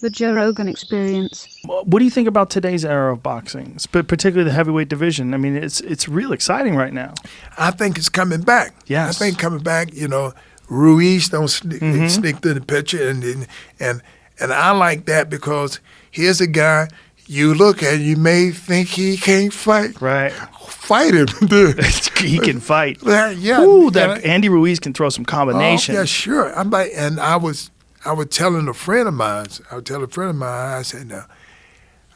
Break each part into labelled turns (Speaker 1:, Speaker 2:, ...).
Speaker 1: The Joe Rogan Experience.
Speaker 2: What do you think about today's era of boxing, particularly the heavyweight division? I mean, it's real exciting right now.
Speaker 3: I think it's coming back.
Speaker 2: Yes.
Speaker 3: I think coming back. Ruiz don't sneak through the picture, and I like that because here's a guy you look at, you may think he can't fight.
Speaker 2: Right.
Speaker 3: Fight him.
Speaker 2: He can fight.
Speaker 3: Yeah.
Speaker 2: Ooh, Andy Ruiz can throw some combinations.
Speaker 3: Oh, yeah, sure. I was telling a friend of mine.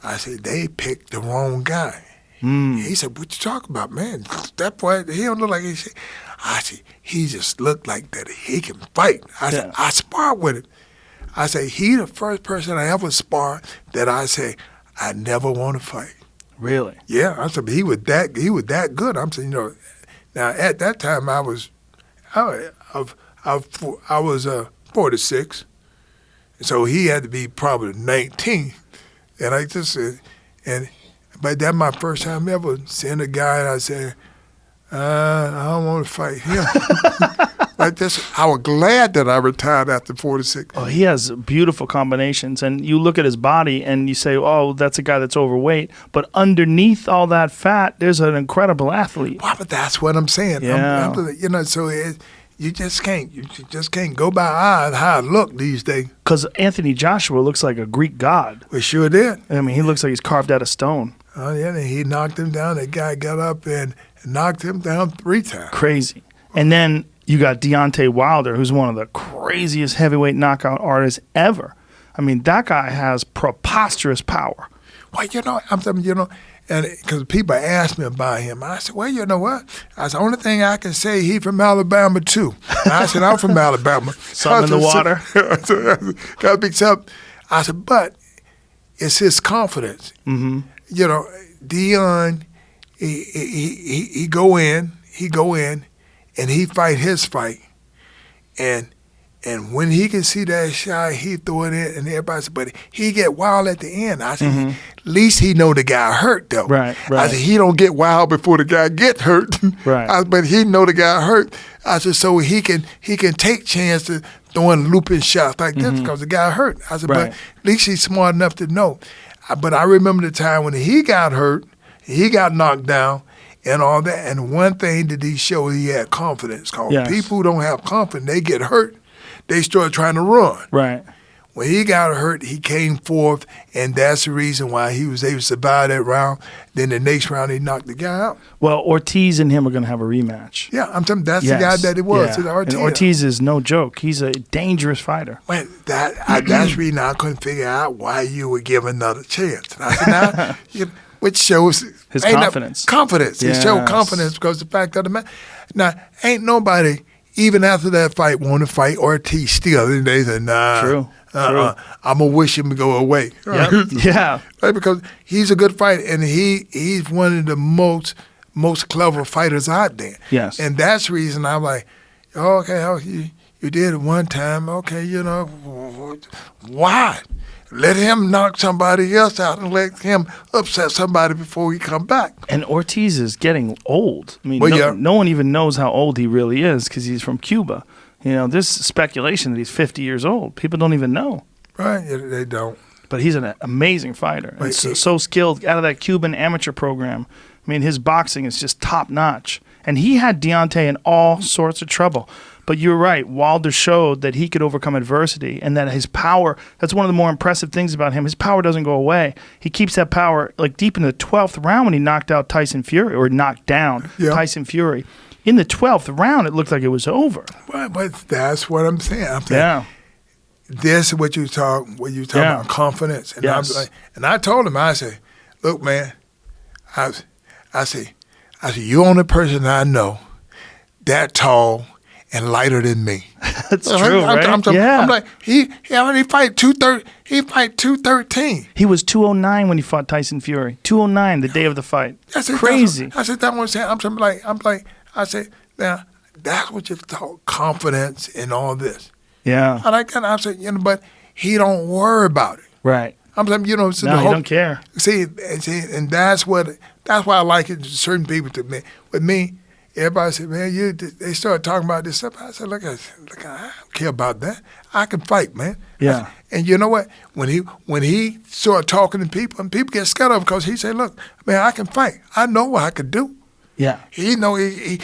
Speaker 3: I said they picked the wrong guy. He said, "What you talking about, man? That boy, he don't look like he." I said, "He just looked like that. He can fight." I said, "I sparred with him." I said, "He the first person I ever sparred that I say I never want to fight."
Speaker 2: Really?
Speaker 3: Yeah, I said, he was that good. I'm saying, now at that time I was 46, so he had to be probably 19, and I just said, but that's my first time ever seeing a guy, and I said, I don't want to fight him. I was glad that I retired after 46.
Speaker 2: Oh, he has beautiful combinations, and you look at his body and you say, oh, that's a guy that's overweight, but underneath all that fat, there's an incredible athlete.
Speaker 3: Well, but that's what I'm saying.
Speaker 2: Yeah.
Speaker 3: You just can't go by how I look these days.
Speaker 2: Because Anthony Joshua looks like a Greek god.
Speaker 3: We sure did.
Speaker 2: I mean, he looks like he's carved out of stone.
Speaker 3: Oh, yeah, and he knocked him down. That guy got up and knocked him down 3 times.
Speaker 2: Crazy. And then you got Deontay Wilder, who's one of the craziest heavyweight knockout artists ever. I mean, that guy has preposterous power.
Speaker 3: Well, I'm telling you, and because people ask me about him, I said, well, you know what? I said, the only thing I can say, he from Alabama, too. And I said, I'm from Alabama.
Speaker 2: Something in the water.
Speaker 3: Got to be something. I said, but it's his confidence.
Speaker 2: Mm-hmm.
Speaker 3: Dion, he go in, and he fight his fight, and when he can see that shot, he throw it in, and everybody said, but he get wild at the end. I said, at least he know the guy hurt, though.
Speaker 2: Right.
Speaker 3: I said, he don't get wild before the guy get hurt.
Speaker 2: Right.
Speaker 3: But he know the guy hurt. I said, so he can take chance to throwing looping shots like this because the guy hurt. I said, but at least he's smart enough to know. But I remember the time when he got hurt, he got knocked down, and all that. And one thing that he showed, he had confidence. Because people who don't have confidence, they get hurt. They start trying to run.
Speaker 2: Right.
Speaker 3: When he got hurt, he came forth, and that's the reason why he was able to survive that round. Then the next round, he knocked the guy out.
Speaker 2: Well, Ortiz and him are going to have a rematch.
Speaker 3: Yeah, I'm telling you, that's the guy that it was.
Speaker 2: Yeah. And Ortiz is no joke. He's a dangerous fighter.
Speaker 3: Well, that's the reason I couldn't figure out why you would give another chance. And I said, which shows
Speaker 2: his confidence.
Speaker 3: Confidence. It showed confidence because the fact of the matter. Now, ain't nobody, even after that fight, want to fight Ortiz still. And they said, nah.
Speaker 2: True.
Speaker 3: I'm going to wish him to go away.
Speaker 2: Yep. Yeah.
Speaker 3: Right, because he's a good fighter, and he's one of the most clever fighters out there.
Speaker 2: Yes.
Speaker 3: And that's the reason I'm like, okay, you did it one time. Okay, why? Let him knock somebody else out and let him upset somebody before he come back.
Speaker 2: And Ortiz is getting old. I mean,
Speaker 3: Well,
Speaker 2: no one even knows how old he really is because he's from Cuba. There's speculation that he's 50 years old. People don't even know.
Speaker 3: Right, they don't.
Speaker 2: But he's an amazing fighter. And so skilled out of that Cuban amateur program. I mean, his boxing is just top notch. And he had Deontay in all sorts of trouble. But you're right. Wilder showed that he could overcome adversity and that his power, that's one of the more impressive things about him. His power doesn't go away. He keeps that power like deep in the 12th round when he knocked out Tyson Fury or knocked down Tyson Fury. In the 12th round, it looked like it was over.
Speaker 3: Well, but that's what I'm saying. This is what you talk about confidence. And I told him, I said, look, man, I said, you're the only person I know that tall and lighter than me.
Speaker 2: That's true, right?
Speaker 3: I'm like, he fight 213. He fight 213.
Speaker 2: He was 209 when he fought Tyson Fury. 209 the day of the fight. Crazy.
Speaker 3: I said, that's what I'm saying. I said, now, that's what you talk, confidence in all this.
Speaker 2: Yeah.
Speaker 3: I said, but he don't worry about it.
Speaker 2: Right.
Speaker 3: I'm saying,
Speaker 2: he don't care.
Speaker 3: See, and that's why I like it to certain people. With me, everybody said, man, they started talking about this stuff. I said, look, I don't care about that. I can fight, man.
Speaker 2: Yeah.
Speaker 3: And you know what? When he started talking to people, and people get scared of him because he said, look, man, I can fight. I know what I can do.
Speaker 2: Yeah.
Speaker 3: He know he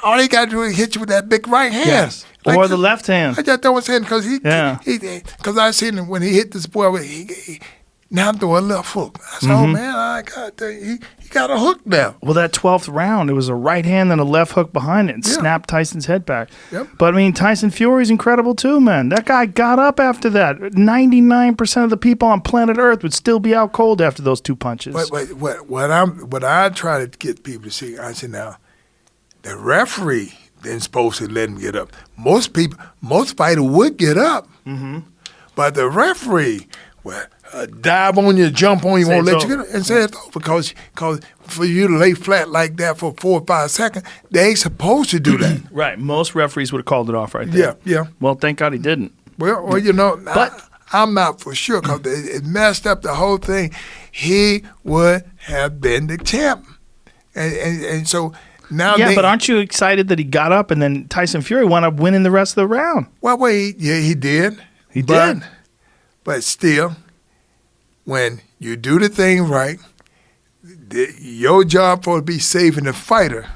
Speaker 3: all he got to do is hit you with that big right hand.
Speaker 2: Yes. Or the left hand.
Speaker 3: I just don't say it because because I seen him when he hit this boy. He now I'm throwing a left hook. I said, oh man, I got he got a hook now.
Speaker 2: Well, that 12th round, it was a right hand and a left hook behind it and snapped Tyson's head back.
Speaker 3: Yep.
Speaker 2: But I mean, Tyson Fury's incredible too, man. That guy got up after that. 99% of the people on planet Earth would still be out cold after those 2 punches.
Speaker 3: But what I try to get people to see, I said now, the referee then supposed to let him get up. Most fighters would get up, but the referee will dive on you, jump on you, won't let you get up, and say it's over because for you to lay flat like that for 4 or 5 seconds, they ain't supposed to do that.
Speaker 2: Right. Most referees would have called it off right there.
Speaker 3: Yeah.
Speaker 2: Well, thank God he didn't.
Speaker 3: Well, you know, but I'm not for sure because it messed up the whole thing. He would have been the champ, and so. Now
Speaker 2: but aren't you excited that he got up and then Tyson Fury wound up winning the rest of the round?
Speaker 3: Well, he did.
Speaker 2: He did.
Speaker 3: But still, when you do the thing right, your job for to be saving the fighter.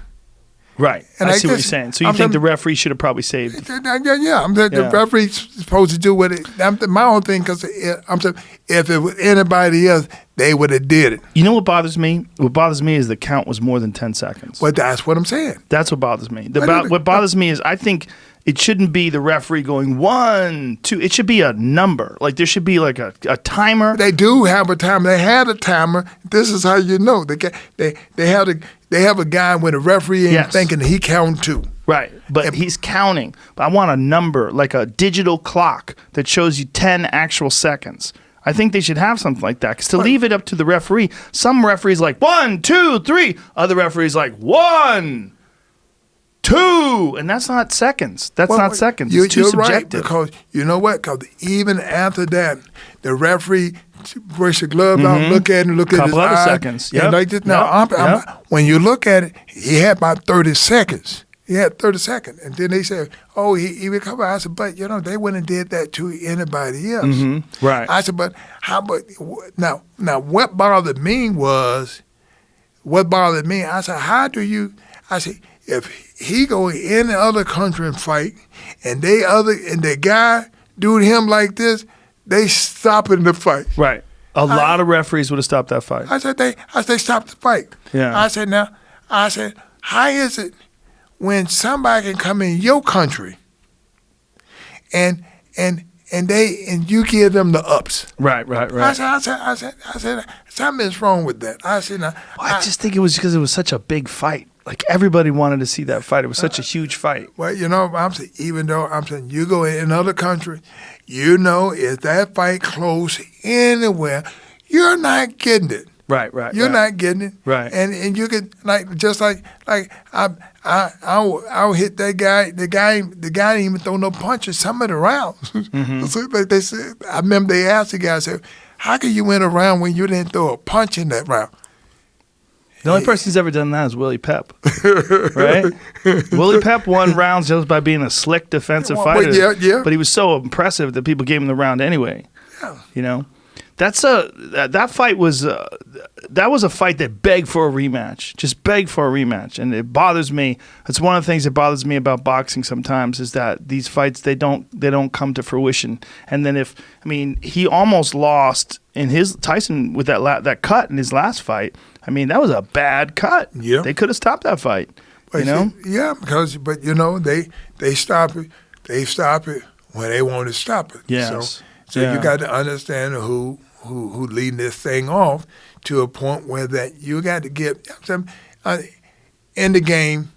Speaker 2: Right.
Speaker 3: And
Speaker 2: I see what you're saying. So you think the referee should have probably saved?
Speaker 3: The referee's supposed to do what it. My own thing, because I'm saying, if it was anybody else, they would have did it.
Speaker 2: You know what bothers me? What bothers me is the count was more than 10 seconds.
Speaker 3: Well, that's what I'm saying.
Speaker 2: That's what bothers me. What bothers me is I think it shouldn't be the referee going 1, 2. It should be a number. Like there should be like a timer.
Speaker 3: They do have a timer. They had a timer. This is how you know. They have a guy when the referee ain't thinking he counting 2.
Speaker 2: Right, but he's counting. But I want a number, like a digital clock that shows you 10 actual seconds. I think they should have something like that. Because to leave it up to the referee, some referees like 1, 2, 3. Other referees like 1, 2, and that's not seconds. That's not seconds. It's too subjective.
Speaker 3: Right, because you know what? Because even after that, the referee brush the glove out, look at him, look at his
Speaker 2: couple other
Speaker 3: eyes,
Speaker 2: seconds.
Speaker 3: And like this. Now, when you look at it, he had about 30 seconds. He had 30 seconds. And then they said, oh, he recovered. I said, but, you know, they wouldn't have did that to anybody else.
Speaker 2: Right.
Speaker 3: I said, but how about, now what bothered me, I said, I said, if he go in the other country and fight, and the guy do him like this, they stopping the fight.
Speaker 2: Right. A lot of referees would have stopped that fight.
Speaker 3: I said they stopped the fight.
Speaker 2: Yeah.
Speaker 3: I said how is it when somebody can come in your country and you give them the ups?
Speaker 2: Right.
Speaker 3: I said something is wrong with that. I said
Speaker 2: I just think it was because it was such a big fight. Like everybody wanted to see that fight. It was such a huge fight.
Speaker 3: Well, you know, I'm saying, even though I'm saying you go in another country, you know, if that fight close anywhere, you're not getting it.
Speaker 2: Right.
Speaker 3: You're not getting it.
Speaker 2: Right.
Speaker 3: And you could like I'll hit that guy. The guy didn't even throw no punches. Some of the rounds. So like they said, I remember they asked the guy, said, "How can you win a round when you didn't throw a punch in that round?"
Speaker 2: The only person who's ever done that is Willie Pep, right? Willie Pep won rounds just by being a slick defensive fighter.
Speaker 3: Yeah.
Speaker 2: But he was so impressive that people gave him the round anyway.
Speaker 3: Yeah.
Speaker 2: You know, that fight was that was a fight that begged for a rematch, just begged for a rematch, and it bothers me. It's one of the things that bothers me about boxing sometimes is that these fights they don't come to fruition. And then he almost lost in Tyson with that cut in his last fight. I mean, that was a bad cut.
Speaker 3: Yeah.
Speaker 2: They could have stopped that fight.
Speaker 3: But but you know, they stop it. They stop it when they want to stop it.
Speaker 2: Yes.
Speaker 3: So you got to understand who leading this thing off to a point where that you got to get in the game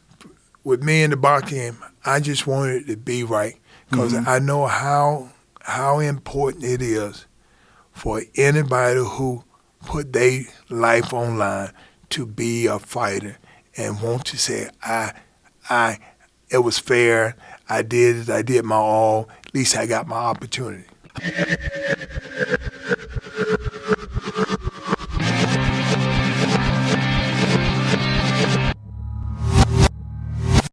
Speaker 3: with me in the boxing game. I just wanted it to be right because I know how important it is for anybody who put their life online to be a fighter and want to say, it was fair, I did my all, at least I got my opportunity.